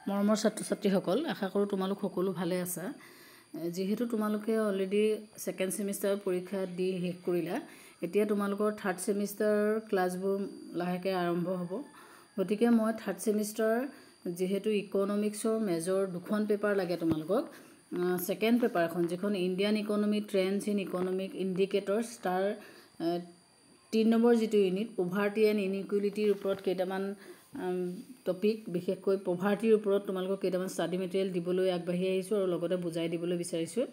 মৰমৰ ছাত্ৰ ছাত্ৰীসকল, আশা কৰোঁ তোমালোক সকলো ভালে আছা। যিহেতু তোমালোকে অলৰেডি ছেকেণ্ড ছেমিষ্টাৰৰ পৰীক্ষা দি শেষ কৰিলা, এতিয়া তোমালোকৰ থাৰ্ড ছেমিষ্টাৰৰ ক্লাছবোৰ লাহেকৈ আৰম্ভ হ'ব। গতিকে মই থাৰ্ড ছেমিষ্টাৰ যিহেতু ইকনমিক্সৰ মেজৰ দুখন পেপাৰ লাগে তোমালোকক, ছেকেণ্ড পেপাৰখন যিখন Indian economy trends in economic ইণ্ডিকেটৰ্ছ, তাৰ 3 নম্বৰ যিটো ইউনিট পভাৰ্টি এণ্ড ইনইকুৱেলিটিৰ ওপৰত কেইটামান টপিক, বিশেষকৈ পভাৰ্টিৰ ওপৰত তোমালোকক কেইটামান ষ্টাডি মেটেৰিয়েল দিবলৈ আগবাঢ়ি আহিছোঁ আৰু লগতে বুজাই দিবলৈ বিচাৰিছোঁ।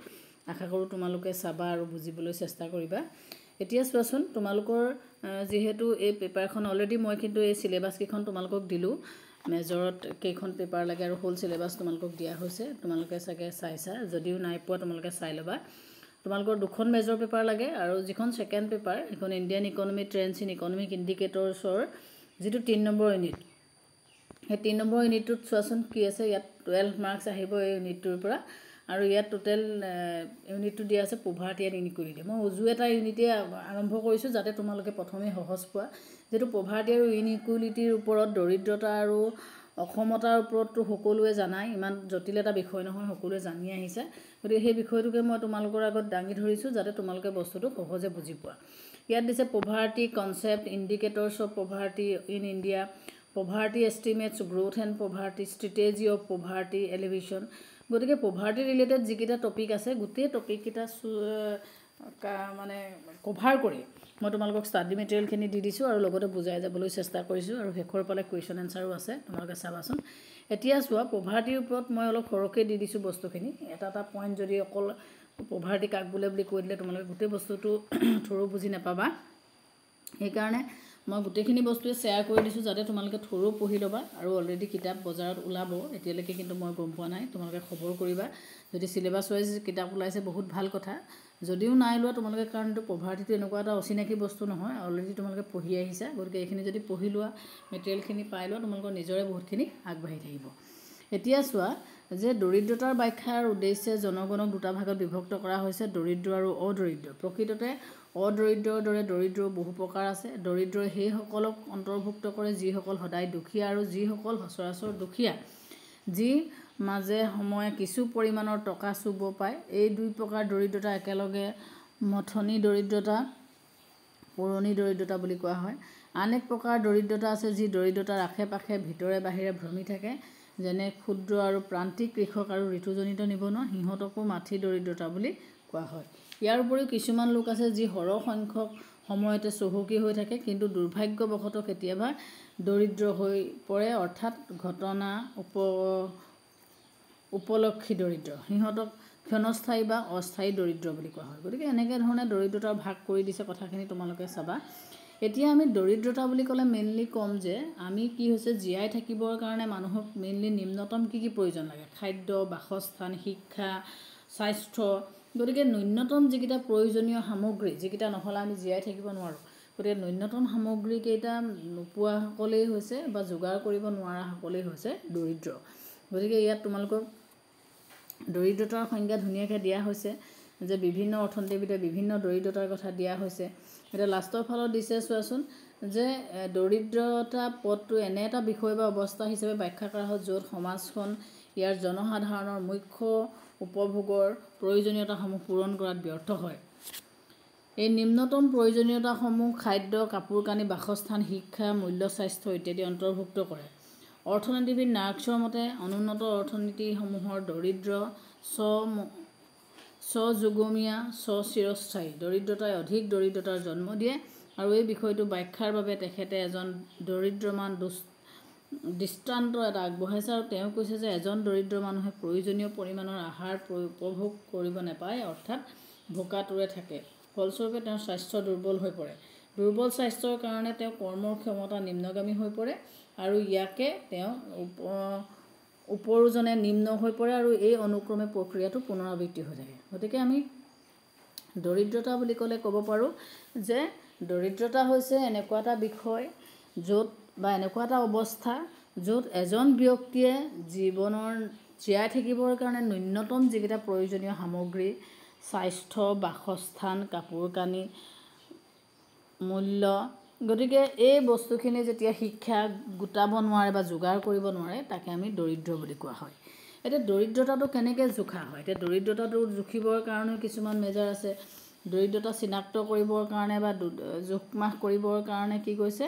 আশা কৰোঁ তোমালোকে চাবা আৰু বুজিবলৈ চেষ্টা কৰিবা। এতিয়া চোৱাচোন, তোমালোকৰ যিহেতু এই পেপাৰখন অলৰেডি মই কিন্তু এই চিলেবাছকেইখন তোমালোকক দিলোঁ। মেজৰত কেইখন পেপাৰ লাগে আৰু হোল চিলেবাছ তোমালোকক দিয়া হৈছে, তোমালোকে চাগে চাইছা। যদিও নাই পোৱা তোমালোকে চাই ল'বা। তোমালোকৰ দুখন মেজৰ পেপাৰ লাগে আৰু যিখন ছেকেণ্ড পেপাৰ সেইখন Indian economy trends in economic ইণ্ডিকেটৰ্ছৰ যিটো 3 নম্বৰ ইউনিট, সেই 3 নম্বৰ ইউনিটটোত চোৱাচোন কি আছে। ইয়াত 12 মাৰ্কছ আহিব এই ইউনিটটোৰ পৰা, আৰু ইয়াত টোটেল ইউনিটটো দিয়া আছে পভাৰ্টি এণ্ড ইনইকুৱেলিটি। মই উজু এটা ইউনিটে আৰম্ভ কৰিছোঁ যাতে তোমালোকে প্ৰথমে সহজ পোৱা। যিহেতু পভাৰ্টি আৰু ইনইকুৱেলিটিৰ ওপৰত, দৰিদ্ৰতা আৰু অসমতাৰ ওপৰততো সকলোৱে জানাই, ইমান জটিল এটা বিষয় নহয়, সকলোৱে জানি আহিছে। গতিকে সেই বিষয়টোকে মই তোমালোকৰ আগত দাঙি ধৰিছোঁ যাতে তোমালোকে বস্তুটো সহজে বুজি পোৱা। ইয়াত দিছে poverty concept, indicators of poverty in India, poverty estimates, growth and poverty, strategy of poverty alleviation. গতিকে পভাৰ্টি ৰিলেটেড যিকেইটা টপিক আছে, গোটেই টপিককেইটা মানে কভাৰ কৰি মই তোমালোকক ষ্টাডি মেটেৰিয়েলখিনি দি দিছোঁ আৰু লগতে বুজাই যাবলৈ চেষ্টা কৰিছোঁ। আৰু শেষৰ ফালে কুৱেশ্যন এনচাৰো আছে, তোমালোকে চাবাচোন। এতিয়া চোৱা, পভাৰ্টিৰ ওপৰত মই অলপ সৰহকৈ দি দিছোঁ বস্তুখিনি। এটা এটা পইণ্ট যদি অকল পভাৰ্টি কাক বোলে বুলি কৈ দিলে তোমালোকে গোটেই বস্তুটো থৰো বুজি নাপাবা। সেইকাৰণে মই গোটেইখিনি বস্তুৱে শ্বেয়াৰ কৰি দিছোঁ যাতে তোমালোকে থৰো পঢ়ি ল'বা। আৰু অলৰেডি কিতাপ বজাৰত ওলাব, এতিয়ালৈকে কিন্তু মই গম পোৱা নাই, তোমালোকে খবৰ কৰিবা। যদি চিলেবাছ ৱাইজ কিতাপ ওলাইছে বহুত ভাল কথা, যদিও নাই লোৱা তোমালোকে, কাৰণ এইটো পভাৰ্টিটো এনেকুৱা এটা অচিনাকি বস্তু নহয়, অলৰেডি তোমালোকে পঢ়ি আহিছা। গতিকে এইখিনি যদি পঢ়ি লোৱা, মেটেৰিয়েলখিনি পাই লোৱা, তোমালোকৰ নিজৰে বহুতখিনি আগবাঢ়ি থাকিব। এতিয়া চোৱা যে দৰিদ্ৰতাৰ ব্যাখ্যাৰ উদ্দেশ্যে জনগণক দুটা ভাগত বিভক্ত কৰা হৈছে, দৰিদ্ৰ আৰু অদৰিদ্ৰ। প্ৰকৃততে অদৰিদ্ৰৰ দৰে দৰিদ্ৰও বহু প্ৰকাৰ আছে। দৰিদ্ৰই সেইসকলক অন্তৰ্ভুক্ত কৰে যিসকল সদায় দুখীয়া, আৰু যিসকল সচৰাচৰ দুখীয়া, যি মাজে সময়ে কিছু পৰিমাণৰ টকা চুব পায়। এই দুই প্ৰকাৰ দৰিদ্ৰতা একেলগে মথনি দৰিদ্ৰতা, পুৰণি দৰিদ্ৰতা বুলি কোৱা হয়। আন এক প্ৰকাৰ দৰিদ্ৰতা আছে যি দৰিদ্ৰতাৰ আশে পাশে ভিতৰে বাহিৰে ভ্ৰমি থাকে, যেনে ক্ষুদ্ৰ আৰু প্ৰান্তিক কৃষক আৰু ঋতুজনিত নিবনুৱা, সিহঁতকো মাথি দৰিদ্ৰতা বুলি কোৱা হয়। ইয়াৰ উপৰিও কিছুমান লোক আছে যি সৰহ সংখ্যক সময়তে চহকী হৈ থাকে কিন্তু দুৰ্ভাগ্যবশতঃ কেতিয়াবা দৰিদ্ৰ হৈ পৰে, অৰ্থাৎ ঘটনা উপলক্ষী দৰিদ্ৰ। সিহঁতক ক্ষণস্থায়ী বা অস্থায়ী দৰিদ্ৰ বুলি কোৱা হয়। গতিকে এনেকৈ ধৰণে দৰিদ্ৰতাৰ ভাগ কৰি দিছে, কথাখিনি তোমালোকে চাবা। এতিয়া আমি দৰিদ্ৰতা বুলি ক'লে মেইনলি ক'ম যে আমি কি হৈছে, জীয়াই থাকিবৰ কাৰণে মানুহক মেইনলি নিম্নতম কি কি প্ৰয়োজন লাগে? খাদ্য, বাসস্থান, শিক্ষা, স্বাস্থ্য। গতিকে ন্যূনতম যিকেইটা প্ৰয়োজনীয় সামগ্ৰী, যিকেইটা নহ'লে আমি জীয়াই থাকিব নোৱাৰোঁ, গতিকে ন্যূনতম সামগ্ৰীকেইটা নোপোৱাসকলেই হৈছে বা যোগাৰ কৰিব নোৱাৰাসকলেই হৈছে দৰিদ্ৰ। গতিকে ইয়াত তোমালোকক দৰিদ্ৰতাৰ সংজ্ঞা ধুনীয়াকৈ দিয়া হৈছে যে বিভিন্ন অৰ্থনীতিবিদে বিভিন্ন দৰিদ্ৰতাৰ কথা দিয়া হৈছে। এতিয়া লাষ্টৰ ফালত দিছে চোৱাচোন যে দৰিদ্ৰতা পদটো এনে এটা বিষয় বা অৱস্থা হিচাপে ব্যাখ্যা কৰা হয় য'ত সমাজখন ইয়াৰ জনসাধাৰণৰ মুখ্য উপভোগৰ প্ৰয়োজনীয়তাসমূহ পূৰণ কৰাত ব্যৰ্থ হয়। এই নিম্নতম প্ৰয়োজনীয়তাসমূহ খাদ্য, কাপোৰ কানি, বাসস্থান, শিক্ষা, মূল্য, স্বাস্থ্য ইত্যাদি অন্তৰ্ভুক্ত কৰে। অৰ্থনীতিবিদ মাৰ্ক্সৰ মতে অনুন্নত অৰ্থনীতিসমূহৰ দৰিদ্ৰ স্বযুগমীয়া, স্বচিৰস্থায়ী দৰিদ্ৰতাই অধিক দৰিদ্ৰতাৰ জন্ম দিয়ে। আৰু এই বিষয়টো ব্যাখ্যাৰ বাবে তেখেতে এজন দৰিদ্ৰমান দৃষ্টান্ত এটা আগবঢ়াইছে, আৰু তেওঁ কৈছে যে এজন দৰিদ্ৰ মানুহে প্ৰয়োজনীয় পৰিমাণৰ আহাৰ উপভোগ কৰিব নাপায়, অৰ্থাৎ ভোকাতুৰে থাকে। ফলস্বৰূপে তেওঁৰ স্বাস্থ্য দুৰ্বল হৈ পৰে। দুৰ্বল স্বাস্থ্যৰ কাৰণে তেওঁ কৰ্মৰ ক্ষমতা নিম্নগামী হৈ পৰে, আৰু ইয়াকে তেওঁ উপৰোজনে নিম্ন হৈ পৰে, আৰু এই অনুক্ৰমে প্ৰক্ৰিয়াটো পুনৰাবৃত্তি হৈ থাকে। গতিকে আমি দৰিদ্ৰতা বুলি ক'লে ক'ব পাৰোঁ যে দৰিদ্ৰতা হৈছে এনেকুৱা এটা বিষয় য'ত, বা এনেকুৱা এটা অৱস্থা য'ত এজন ব্যক্তিয়ে জীৱনৰ জীয়াই থাকিবৰ কাৰণে ন্যূনতম যিকেইটা প্ৰয়োজনীয় সামগ্ৰী, স্বাস্থ্য, বাসস্থান, কাপোৰ কানি, মূল্য, গতিকে এই বস্তুখিনি যেতিয়া শিক্ষা গোটাব নোৱাৰে বা যোগাৰ কৰিব নোৱাৰে তাকে আমি দৰিদ্ৰ বুলি কোৱা হয়। এতিয়া দৰিদ্ৰতাটো কেনেকৈ জোখা হয়? এতিয়া দৰিদ্ৰতাটো জুখিবৰ কাৰণেও কিছুমান মেজাৰ আছে। দৰিদ্ৰতা চিনাক্ত কৰিবৰ কাৰণে বা জোখ মাখ কৰিবৰ কাৰণে কি কৈছে,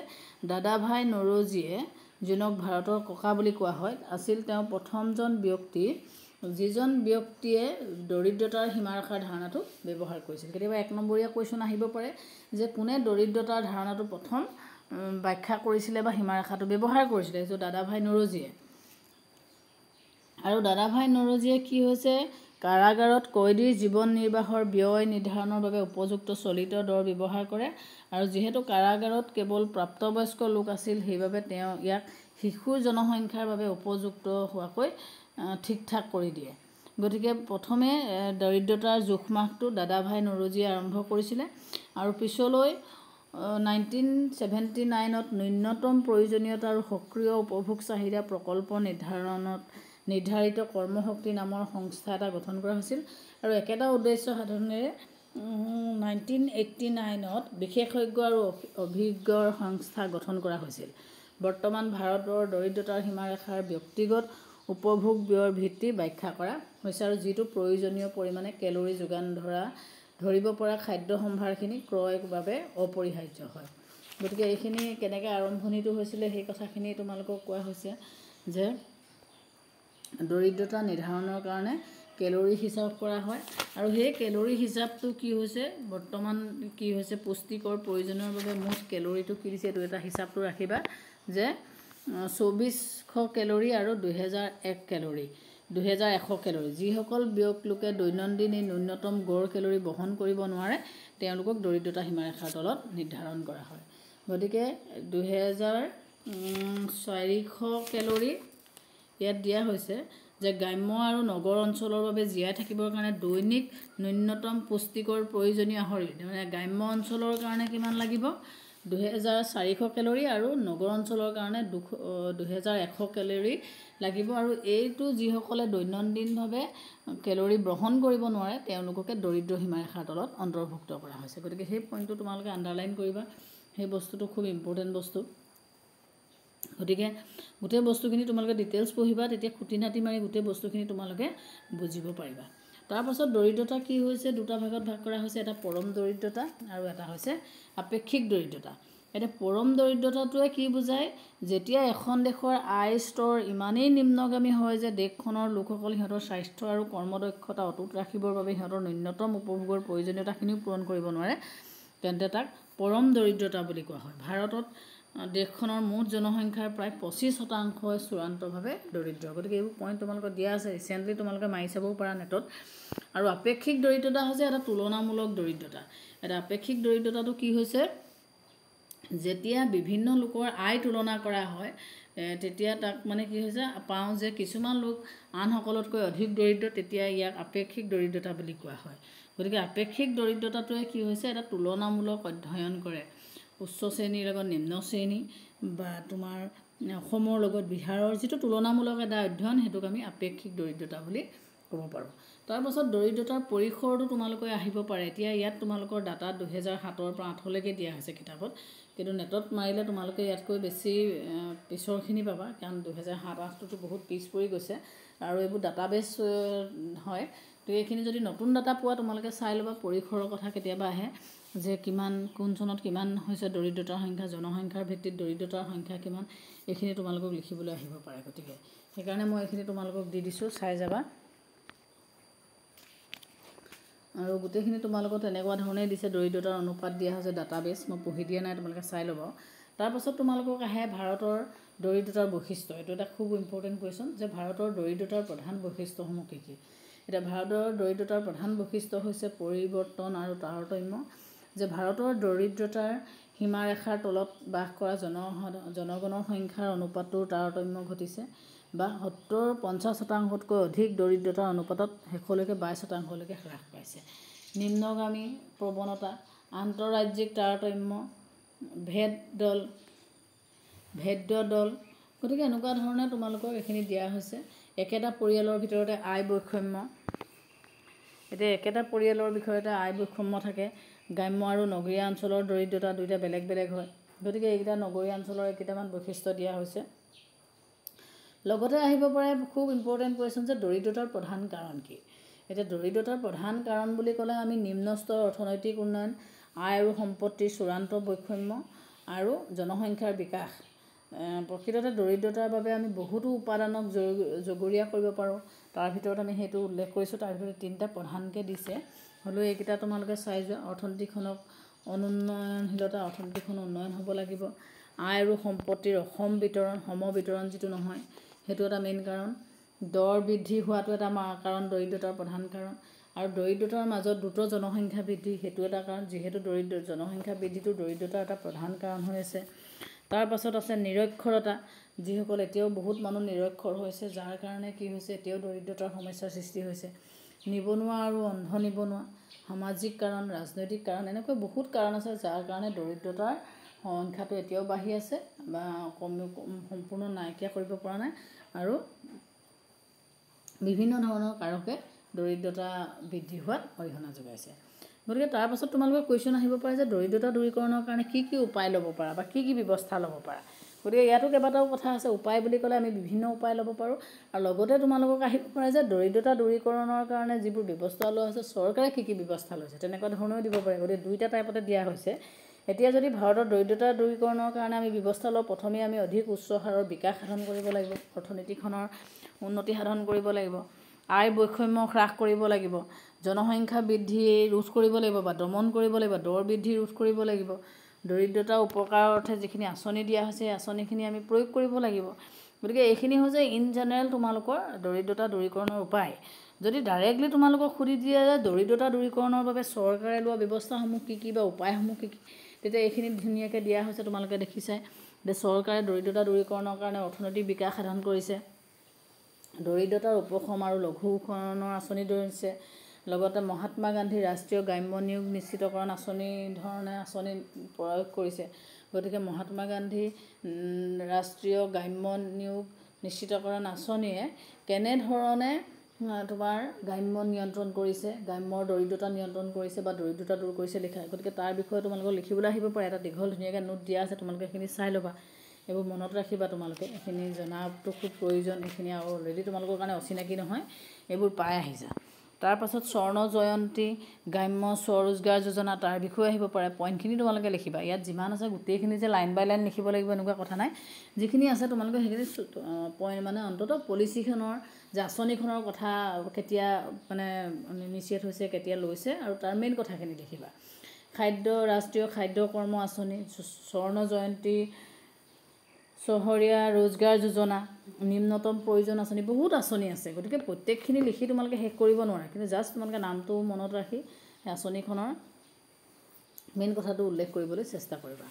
দাদাভাই নৰোজীয়ে, যোনক ভাৰতৰ ককা বুলি কোৱা হয়, আছিল তেওঁ প্ৰথমজন ব্যক্তি যিজন ব্যক্তিয়ে দৰিদ্ৰতাৰ সীমাৰেখাৰ ধাৰণাটো ব্যৱহাৰ কৰিছিল। কেতিয়াবা 1 নম্বৰীয়া কুৱেশ্যন আহিব পাৰে যে কোনে দৰিদ্ৰতাৰ ধাৰণাটো প্ৰথম ব্যাখ্যা কৰিছিলে বা সীমাৰেখাটো ব্যৱহাৰ কৰিছিলে, সেইটো দাদাভাই নৰোজীয়ে। আৰু দাদাভাই নৰোজীয়ে কি হৈছে, কাৰাগাৰত কয়দীৰ জীৱন নিৰ্বাহৰ ব্যয় নিৰ্ধাৰণৰ বাবে উপযুক্ত চলিত দৰ ব্যৱহাৰ কৰে। আৰু যিহেতু কাৰাগাৰত কেৱল প্ৰাপ্তবয়স্ক লোক আছিল, সেইবাবে তেওঁ ইয়াক শিশুৰ জনসংখ্যাৰ বাবে উপযুক্ত হোৱাকৈ ঠিক ঠাক কৰি দিয়ে। গতিকে প্ৰথমে দৰিদ্ৰতাৰ জোখমাখটো দাদাভাই নৰোজীয়ে আৰম্ভ কৰিছিলে আৰু পিছলৈ 1979ত ন্যূনতম প্ৰয়োজনীয়তা আৰু সক্ৰিয় উপভোগ চাহিদা প্ৰকল্প নিৰ্ধাৰিত কৰ্মশক্তি নামৰ সংস্থা এটা গঠন কৰা হৈছিল। আৰু একেটা উদ্দেশ্য সাধনেৰে 1989ত বিশেষজ্ঞ আৰু অভিজ্ঞৰ সংস্থা গঠন কৰা হৈছিল। বৰ্তমান ভাৰতৰ দৰিদ্ৰতাৰ সীমাৰেখাৰ ব্যক্তিগত উপভোগ ব্যয়ৰ ভিত্তি ব্যাখ্যা কৰা হৈছে আৰু যিটো প্ৰয়োজনীয় পৰিমাণে কেলৰি যোগান ধৰিব পৰা খাদ্য সম্ভাৰখিনি ক্ৰয়ৰ বাবে অপৰিহাৰ্য হয়। গতিকে এইখিনি কেনেকৈ আৰম্ভণিটো হৈছিলে সেই কথাখিনি তোমালোকক কোৱা হৈছে যে দৰিদ্ৰতা নিৰ্ধাৰণৰ কাৰণে কেলৰি হিচাপ কৰা হয়। আৰু সেই কেলৰি হিচাপটো কি হৈছে, বৰ্তমান কি হৈছে, পুষ্টিকৰ প্ৰয়োজনৰ বাবে মুঠ কেলৰিটো কি দিছে, এইটো এটা হিচাপটো ৰাখিবা যে 2400 কেলৰি আৰু 2100 কেলৰি। যিসকল লোকে দৈনন্দিন এই ন্যূনতম গড় কেলৰি বহন কৰিব নোৱাৰে তেওঁলোকক দৰিদ্ৰতা সীমাৰেখাৰ তলত নিৰ্ধাৰণ কৰা হয়। গতিকে 2400 কেলৰি ইয়াত দিয়া হৈছে যে গ্ৰাম্য আৰু নগৰ অঞ্চলৰ বাবে জীয়াই থাকিবৰ কাৰণে দৈনিক ন্যূনতম পুষ্টিকৰ প্ৰয়োজনীয় আহৰি, মানে গ্ৰাম্য অঞ্চলৰ কাৰণে কিমান লাগিব, 2400 কেলৰি আৰু নগৰ অঞ্চলৰ কাৰণে 2100 কেলৰি লাগিব। আৰু এইটো যিসকলে দৈনন্দিনভাৱে কেলৰি গ্ৰহণ কৰিব নোৱাৰে তেওঁলোককে দৰিদ্ৰ সীমাৰেখাৰ তলত অন্তৰ্ভুক্ত কৰা হৈছে। গতিকে সেই পইণ্টটো তোমালোকে আণ্ডাৰলাইন কৰিবা, সেই বস্তুটো খুব ইম্পৰ্টেণ্ট বস্তু। গতিকে গোটেই বস্তুখিনি তোমালোকে ডিটেইলছ পঢ়িবা, তেতিয়া খুটি নাটি মাৰি গোটেই বস্তুখিনি তোমালোকে বুজিব পাৰিবা। তাৰপাছত দৰিদ্ৰতা কি হৈছে, দুটা ভাগত ভাগ কৰা হৈছে, এটা পৰম দৰিদ্ৰতা আৰু এটা হৈছে আপেক্ষিক দৰিদ্ৰতা। এতিয়া পৰম দৰিদ্ৰতাটোৱে কি বুজায়, যেতিয়া এখন দেশৰ আয় স্তৰ ইমানেই নিম্নগামী হয় যে দেশখনৰ লোকসকল সিহঁতৰ স্বাস্থ্য আৰু কৰ্মদক্ষতা অটুট ৰাখিবৰ বাবে সিহঁতৰ ন্যূনতম উপভোগৰ প্ৰয়োজনীয়তাখিনিও পূৰণ কৰিব নোৱাৰে, তেন্তে তাক পৰম দৰিদ্ৰতা বুলি কোৱা হয়। ভাৰতত দেশখনৰ মুঠ জনসংখ্যাৰ প্ৰায় 25% চূড়ান্তভাৱে দৰিদ্ৰ। গতিকে এইবোৰ পইণ্ট তোমালোকক দিয়া আছে, ৰিচেণ্টলি তোমালোকে মাৰি চাবও পাৰা নেটত। আৰু আপেক্ষিক দৰিদ্ৰতা হৈছে এটা তুলনামূলক দৰিদ্ৰতা। এটা আপেক্ষিক দৰিদ্ৰতাটো কি হৈছে, যেতিয়া বিভিন্ন লোকৰ আয় তুলনা কৰা হয় তেতিয়া তাক মানে কি হৈছে, পাওঁ যে কিছুমান লোক আনসকলতকৈ অধিক দৰিদ্ৰ, তেতিয়া ইয়াক আপেক্ষিক দৰিদ্ৰতা বুলি কোৱা হয়। গতিকে আপেক্ষিক দৰিদ্ৰতাটোৱে কি হৈছে, এটা তুলনামূলক অধ্যয়ন কৰে উচ্চ শ্ৰেণীৰ লগত নিম্ন শ্ৰেণী বা তোমাৰ অসমৰ লগত বিহাৰৰ যিটো তুলনামূলক এটা অধ্যয়ন, সেইটোক আমি আপেক্ষিক দৰিদ্ৰতা বুলি ক'ব পাৰোঁ। তাৰপাছত দৰিদ্ৰতাৰ পৰিসৰটো তোমালোকে আহিব পাৰে। এতিয়া ইয়াত তোমালোকৰ ডাটা 2007ৰ পৰা 2008লৈকে দিয়া হৈছে কিতাপত, কিন্তু নেটত মাৰিলে তোমালোকে ইয়াতকৈ বেছি পিছৰখিনি পাবা, কাৰণ 2007-08টোতো বহুত পিছ পৰি গৈছে আৰু এইবোৰ ডাটাবেছ হয়। তো এইখিনি যদি নতুন ডাটা পোৱা তোমালোকে চাই ল'বা। পৰিসৰৰ কথা কেতিয়াবা আহে যে কিমান কোন চনত কিমান হৈছে দৰিদ্ৰতাৰ সংখ্যা, জনসংখ্যাৰ ভিত্তিত দৰিদ্ৰতাৰ সংখ্যা কিমান, এইখিনি তোমালোকক লিখিবলৈ আহিব পাৰে। গতিকে সেইকাৰণে মই এইখিনি তোমালোকক দি দিছোঁ, চাই যাবা। আৰু গোটেইখিনি তোমালোকক তেনেকুৱা ধৰণেই দিছে, দৰিদ্ৰতাৰ অনুপাত দিয়া হৈছে, ডাটাবেছ মই পঢ়ি দিয়া নাই, তোমালোকে চাই ল'ব। তাৰপাছত তোমালোকক আহে ভাৰতৰ দৰিদ্ৰতাৰ বৈশিষ্ট্য। এইটো এটা খুব ইম্পৰ্টেণ্ট কুৱেশ্যন যে ভাৰতৰ দৰিদ্ৰতাৰ প্ৰধান বৈশিষ্ট্যসমূহ কি কি। এতিয়া ভাৰতৰ দৰিদ্ৰতাৰ প্ৰধান বৈশিষ্ট্য হৈছে পৰিৱৰ্তন আৰু তাৰতম্য, যে ভাৰতৰ দৰিদ্ৰতাৰ সীমাৰেখাৰ তলত বাস কৰা জনগণৰ সংখ্যাৰ অনুপাতটোৰ তাৰতম্য ঘটিছে, বা 50% অধিক দৰিদ্ৰতাৰ অনুপাতত শেষলৈকে 22%লৈকে হ্ৰাস পাইছে। নিম্নগামী প্ৰৱণতা, আন্তঃৰাজ্যিক তাৰতম্য, ভেদ্য দল, গতিকে এনেকুৱা ধৰণে তোমালোকক এইখিনি দিয়া হৈছে। একেটা পৰিয়ালৰ ভিতৰতে আয় বৈষম্য, এতিয়া একেটা পৰিয়ালৰ বিষয়তে আয় বৈষম্য থাকে। গ্ৰাম্য আৰু নগৰীয়া অঞ্চলৰ দৰিদ্ৰতা দুয়োটা বেলেগ বেলেগ হয়। গতিকে এইকেইটা নগৰীয়া অঞ্চলৰ কেইটামান বৈশিষ্ট্য দিয়া হৈছে। লগতে আহিব পাৰে খুব ইম্পৰ্টেণ্ট কুৱেশ্যন যে দৰিদ্ৰতাৰ প্ৰধান কাৰণ কি। এতিয়া দৰিদ্ৰতাৰ প্ৰধান কাৰণ বুলি ক'লে আমি নিম্ন স্তৰৰ অৰ্থনৈতিক উন্নয়ন, আয় আৰু সম্পত্তিৰ চূড়ান্ত বৈষম্য আৰু জনসংখ্যাৰ বিকাশ। প্ৰকৃততে দৰিদ্ৰতাৰ বাবে আমি বহুতো উপাদানক জগৰীয়া কৰিব পাৰোঁ। তাৰ ভিতৰত আমি সেইটো উল্লেখ কৰিছোঁ। তাৰ ভিতৰত 3টা প্ৰধানকৈ দিছে, হ'লেও এইকেইটা তোমালোকে চাই যোৱা। অৰ্থনীতিখনক অনুন্নয়নশীলতা, অৰ্থনীতিখন উন্নয়ন হ'ব লাগিব। আয় আৰু সম্পত্তিৰ সম বিতৰণ যিটো নহয়, সেইটো এটা মেইন কাৰণ। দৰ বৃদ্ধি হোৱাটো এটা কাৰণ, দৰিদ্ৰতাৰ প্ৰধান কাৰণ। আৰু দৰিদ্ৰতাৰ মাজত দ্ৰুত জনসংখ্যা বৃদ্ধি, সেইটো এটা কাৰণ, যিহেতু জনসংখ্যা বৃদ্ধিটো দৰিদ্ৰতাৰ এটা প্ৰধান কাৰণ হৈ আছে। তাৰ পাছত আছে নিৰক্ষৰতা, যিসকল এতিয়াও বহুত মানুহ নিৰক্ষৰ হৈছে, যাৰ কাৰণে কি হৈছে, এতিয়াও দৰিদ্ৰতাৰ সমস্যাৰ সৃষ্টি হৈছে। নিবনুৱা আৰু অন্ধ নিবনুৱা, সামাজিক কাৰণ, ৰাজনৈতিক কাৰণ, এনেকৈ বহুত কাৰণ আছে যাৰ কাৰণে দৰিদ্ৰতাৰ সংখ্যাটো এতিয়াও বাঢ়ি আছে বা সম্পূৰ্ণ নাইকিয়া কৰিব পৰা নাই। আৰু বিভিন্ন ধৰণৰ কাৰকে দৰিদ্ৰতা বৃদ্ধি হোৱাত অৰিহণা যোগাইছে। গতিকে তাৰ পাছত তোমালোকৰ কুৱেশ্যন আহিব পাৰে যে দৰিদ্ৰতা দূৰীকৰণৰ কাৰণে কি উপায় ল'ব পাৰা বা কি ব্যৱস্থা ল'ব পাৰা। গতিকে ইয়াতো কেইবাটাও কথা আছে। উপায় বুলি ক'লে আমি বিভিন্ন উপায় ল'ব পাৰোঁ। আৰু লগতে তোমালোকক আহিব পাৰে যে দৰিদ্ৰতা দূৰীকৰণৰ কাৰণে যিবোৰ ব্যৱস্থা লোৱা হৈছে, চৰকাৰে কি ব্যৱস্থা লৈছে, তেনেকুৱা ধৰণেও দিব পাৰে। গতিকে 2টা টাইপতে দিয়া হৈছে। এতিয়া যদি ভাৰতৰ দৰিদ্ৰতা দূৰীকৰণৰ কাৰণে আমি ব্যৱস্থা লওঁ, প্ৰথমে আমি অধিক উচ্চ হাৰৰ বিকাশ সাধন কৰিব লাগিব, অৰ্থনীতিখনৰ উন্নতি সাধন কৰিব লাগিব, আয় বৈষম্য হ্ৰাস কৰিব লাগিব, জনসংখ্যা বৃদ্ধি ৰোধ কৰিব লাগিব বা দমন কৰিব লাগিব, দৰ বৃদ্ধি ৰোধ কৰিব লাগিব, দৰিদ্ৰতা উপকাৰৰ অৰ্থে যিখিনি আঁচনি দিয়া হৈছে সেই আঁচনিখিনি আমি প্ৰয়োগ কৰিব লাগিব। গতিকে এইখিনি হৈছে ইন জেনেৰেল তোমালোকৰ দৰিদ্ৰতা দূৰীকৰণৰ উপায়। যদি ডাইৰেক্টলি তোমালোকক সুধি দিয়ে যে দৰিদ্ৰতা দূৰীকৰণৰ বাবে চৰকাৰে লোৱা ব্যৱস্থাসমূহ কি বা উপায়সমূহ কি, তেতিয়া এইখিনি ধুনীয়াকৈ দিয়া হৈছে। তোমালোকে দেখিছাই যে চৰকাৰে দৰিদ্ৰতা দূৰীকৰণৰ কাৰণে অৰ্থনৈতিক বিকাশ সাধন কৰিছে, দৰিদ্ৰতাৰ উপশম আৰু লঘূকৰণৰ আঁচনি ধৰিছে, লগতে মহাত্মা গান্ধী ৰাষ্ট্ৰীয় গ্ৰাম্য নিয়োগ নিশ্চিতকৰণ আঁচনি ধৰণে আঁচনি প্ৰয়োগ কৰিছে। গতিকে মহাত্মা গান্ধী ৰাষ্ট্ৰীয় গ্ৰাম্য নিয়োগ নিশ্চিতকৰণ আঁচনিয়ে কেনেধৰণে তোমাৰ গ্ৰাম্য নিয়ন্ত্ৰণ কৰিছে, গ্ৰাম্যৰ দৰিদ্ৰতা নিয়ন্ত্ৰণ কৰিছে বা দৰিদ্ৰতা দূৰ কৰিছে লিখা। গতিকে তাৰ বিষয়ে তোমালোকক লিখিবলৈ আহিব পাৰে। এটা দীঘল ধুনীয়াকৈ নোট দিয়া আছে, তোমালোকে এইখিনি চাই ল'বা, এইবোৰ মনত ৰাখিবা। তোমালোকে এইখিনি জনাটো খুব প্ৰয়োজন। এইখিনি আৰু অলৰেডি তোমালোকৰ কাৰণে অচিনাকি নহয়, এইবোৰ পাই আহিছা। তাৰপাছত স্বৰ্ণ জয়ন্তী, গ্ৰাম্য স্বৰোজগাৰ যোজনা, তাৰ বিষয়ে আহিব পাৰে। পইণ্টখিনি তোমালোকে লিখিবা। ইয়াত যিমান আছে গোটেইখিনি যে লাইন বাই লাইন লিখিব লাগিব এনেকুৱা কথা নাই। যিখিনি আছে তোমালোকে সেইখিনি মানে অন্ততঃ পলিচিখনৰ যে আঁচনিখনৰ কথা কেতিয়া মানে ইনিচিয়েট হৈছে, কেতিয়া লৈছে, আৰু তাৰ মেইন কথাখিনি লিখিবা। ৰাষ্ট্ৰীয় খাদ্য কৰ্ম আঁচনি, স্বৰ্ণ জয়ন্তী, চহৰীয়া ৰোজগাৰ যোজনা, নিম্নতম প্ৰয়োজন আঁচনি, বহুত আঁচনি আছে। গতিকে প্ৰত্যেকখিনি লিখি তোমালোকে শেষ কৰিব নোৱাৰা, কিন্তু জাষ্ট তোমালোকে নামটো মনত ৰাখি সেই আঁচনিখনৰ মেইন কথাটো উল্লেখ কৰিবলৈ চেষ্টা কৰিবা।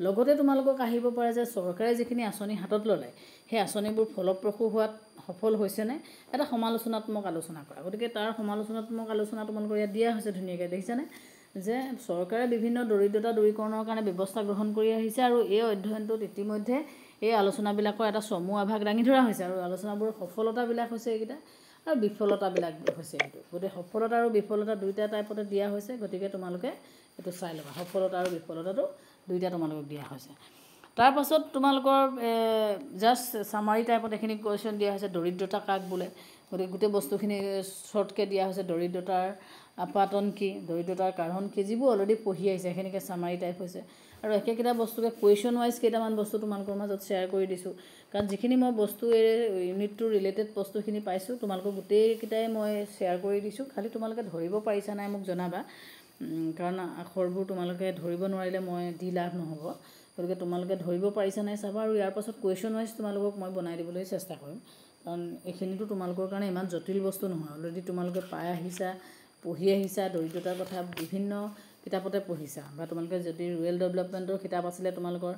লগতে তোমালোকক আহিব পাৰে যে চৰকাৰে যিখিনি আঁচনি হাতত ল'লে সেই আঁচনিবোৰ ফলপ্ৰসূ হোৱাত সফল হৈছেনে, এটা সমালোচনাত্মক আলোচনা কৰা। গতিকে তাৰ সমালোচনাত্মক আলোচনা তোমালোকৰ ইয়াত দিয়া হৈছে ধুনীয়াকৈ, দেখিছানে যে চৰকাৰে বিভিন্ন দৰিদ্ৰতা দূৰীকৰণৰ কাৰণে ব্যৱস্থা গ্ৰহণ কৰি আহিছে। আৰু এই অধ্যয়নটোত ইতিমধ্যে এই আলোচনাবিলাকৰ এটা চমু আভাস দাঙি ধৰা হৈছে। আৰু আলোচনাবোৰৰ সফলতাবিলাক হৈছে এইকেইটা আৰু বিফলতাবিলাক হৈছে এইটো। গতিকে সফলতা আৰু বিফলতা 2টা টাইপতে দিয়া হৈছে। গতিকে তোমালোকে এইটো চাই ল'বা, সফলতা আৰু বিফলতাটো 2টা তোমালোকক দিয়া হৈছে। তাৰপাছত তোমালোকৰ জাষ্ট চামাৰী টাইপত এইখিনি কুৱেশ্যন দিয়া হৈছে। দৰিদ্ৰতা কাক বোলে, গতিকে গোটেই বস্তুখিনি শ্বৰ্টকৈ দিয়া হৈছে। দৰিদ্ৰতাৰ আপাতন কি, দৰিদ্ৰতাৰ কাৰণ কি, যিবোৰ অলৰেডি পঢ়ি আহিছে সেইখিনিকে চামাৰী টাইপ হৈছে। আৰু একেকেইটা বস্তুকে কুৱেশ্যন ৱাইজ কেইটামান বস্তু তোমালোকৰ মাজত শ্বেয়াৰ কৰি দিছোঁ, কাৰণ যিখিনি মই বস্তু ইউনিটটো ৰিলেটেড বস্তুখিনি পাইছোঁ তোমালোকক গোটেইকেইটাই মই শ্বেয়াৰ কৰি দিছোঁ। খালি তোমালোকে ধৰিব পাৰিছা নাই মোক জনাবা, কাৰণ আখৰবোৰ তোমালোকে ধৰিব নোৱাৰিলে মই দি লাভ নহ'ব। গতিকে তোমালোকে ধৰিব পাৰিছা নাই চাবা, আৰু ইয়াৰ পাছত কুৱেশ্যন ৱাইজ তোমালোকক মই বনাই দিবলৈ চেষ্টা কৰিম, কাৰণ এইখিনিতো তোমালোকৰ কাৰণে ইমান জটিল বস্তু নহয়। অলৰেডি তোমালোকে পাই আহিছা, পঢ়ি আহিছা, দৰিদ্ৰতাৰ কথা বিভিন্ন কিতাপতে পঢ়িছা, বা তোমালোকে যদি ৰুৰেল ডেভেলপমেণ্টৰ কিতাপ আছিলে তোমালোকৰ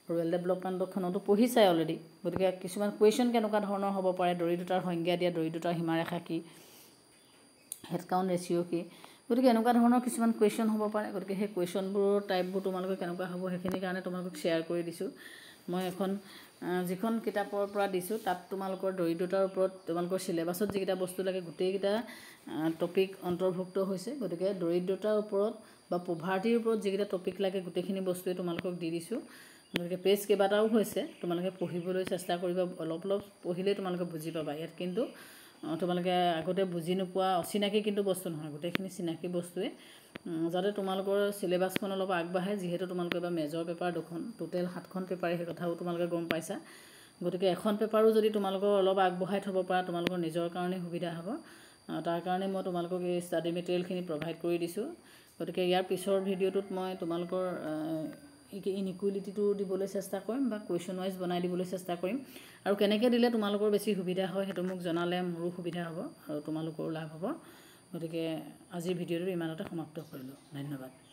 ৰুৰেল ডেভেলপমেণ্টখনতো পঢ়িছাই অলৰেডি। গতিকে কিছুমান কুৱেশ্যন কেনেকুৱা ধৰণৰ হ'ব পাৰে, দৰিদ্ৰতাৰ সংজ্ঞা দিয়া, দৰিদ্ৰতাৰ সীমাৰেখা কি, হেড কাউণ্ট ৰেচিঅ' কি, গতিকে এনেকুৱা ধৰণৰ কিছুমান কুৱেশ্যন হ'ব পাৰে। গতিকে সেই কুৱেশ্যনবোৰৰ টাইপবোৰ তোমালোকে কেনেকুৱা হ'ব সেইখিনিৰ কাৰণে তোমালোকক শ্বেয়াৰ কৰি দিছোঁ। মই যিখন কিতাপৰ পৰা দিছোঁ তাত তোমালোকৰ দৰিদ্ৰতাৰ ওপৰত তোমালোকৰ চিলেবাছত যিকেইটা বস্তু লাগে গোটেইকেইটা টপিক অন্তৰ্ভুক্ত হৈছে। গতিকে দৰিদ্ৰতাৰ ওপৰত বা পভাৰ্টিৰ ওপৰত যিকেইটা টপিক লাগে গোটেইখিনি বস্তুৱে তোমালোকক দি দিছোঁ। গতিকে পেজ কেইবাটাও হৈছে, তোমালোকে পঢ়িবলৈ চেষ্টা কৰিবা। অলপ অলপ পঢ়িলেই তোমালোকে বুজি পাবা। ইয়াত কিন্তু তোমালোকে আগতে বুজি নোপোৱা অচিনাকি কিন্তু বস্তু নহয়, গোটেইখিনি চিনাকি বস্তুৱে, যাতে তোমালোকৰ চিলেবাছখন অলপ আগবাঢ়ে। যিহেতু তোমালোকে এবাৰ মেজৰ পেপাৰ 2খন, টোটেল 7খন পেপাৰে, সেই কথাও তোমালোকে গম পাইছা। গতিকে এখন পেপাৰো যদি তোমালোকৰ অলপ আগবঢ়াই থ'ব পাৰা, তোমালোকৰ নিজৰ কাৰণে সুবিধা হ'ব। তাৰ কাৰণে মই তোমালোকক এই ষ্টাডি মেটেৰিয়েলখিনি প্ৰভাইড কৰি দিছোঁ। গতিকে ইয়াৰ পিছৰ ভিডিঅ'টোত মই তোমালোকৰ ইনইকুৱেলিটিটো দিবলৈ চেষ্টা কৰিম বা কুৱেশ্যন ৱাইজ বনাই দিবলৈ চেষ্টা কৰিম। আৰু কেনেকৈ দিলে তোমালোকৰ বেছি সুবিধা হয় সেইটো মোক জনালে মোৰো সুবিধা হ'ব আৰু তোমালোকৰো লাভ হ'ব। গতিকে আজিৰ ভিডিঅ'টো ইমানতে সমাপ্ত কৰিলোঁ। ধন্যবাদ।